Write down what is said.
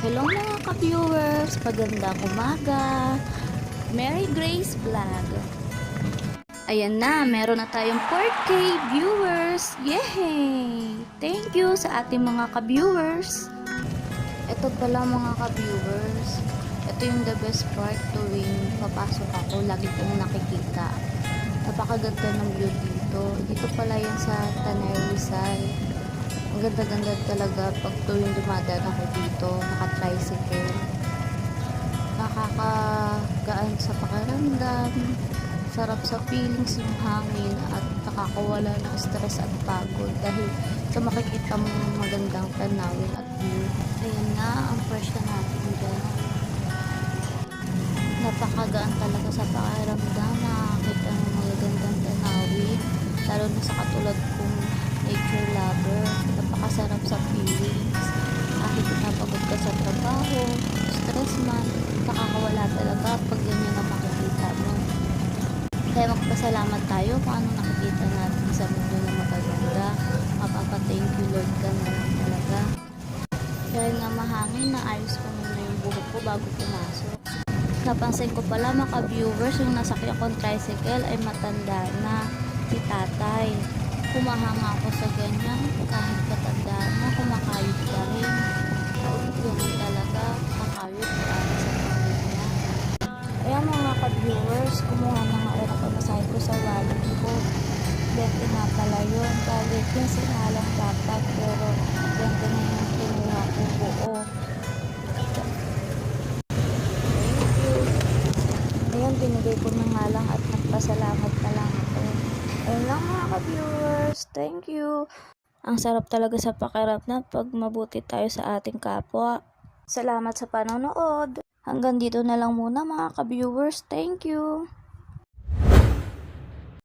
Hello mga ka-viewers, magandang umaga. Mary Grace Vlog. Ayan na, meron na tayong 4K viewers. Yay! Thank you sa ating mga ka-viewers. Ito pala mga ka-viewers. Ito yung the best part tuwing papasok ako, lagi kong nakikita. Napakaganda ng view dito. Dito pala yan sa Tanay Rizal. Ang ganda-ganda talaga pag tuwing dumadaan ako dito, naka-tricycle. Nakakagaan sa pakiramdam, sarap sa feelings yung hangin at nakakawala ng stress at pagod dahil sa makikita mo yung magandang tanawin at view. Ayan na, ang fresh na natin dyan. Napakagaan talaga sa pakiramdam, nakakita ng magagandang tanawin, lalo na sa katulad kong nature lover. Napakasarap sa feelings kahit napagod ka sa trabaho, stress man, nakakawala talaga pag ganyan ang makikita mo. Kaya magpasalamat tayo kung ano nakikita natin sa mundo na magaganda. Mapapa-thank you Lord ka na lang talaga. Dahil nga mahangin, naayos ko muna yung buhok ko bago pumasok. Napansin ko pala mga viewers, yung nasakyan kong tricycle ay matanda na, si tatay. Humahanga ako sa ganyan, kahit katanda na, kumakayod pa rin. Ganun talaga, kakayod para sa pamilya. Ayan mga ka-viewers, kumuha na nga rin ako masahe ko sa wallet ko. 20 na pala yun, bali 15 na lang dapat, pero 20 na yung kinuha ko buo. Thank you. Ayan, binigay ko na nga lang at nagpasalamat na lang ako. Ayun lang mga ka-viewers. Thank you. Ang sarap talaga sa pakiramdam pag mabuti tayo sa ating kapwa. Salamat sa panonood. Hanggang dito na lang muna mga ka-viewers. Thank you.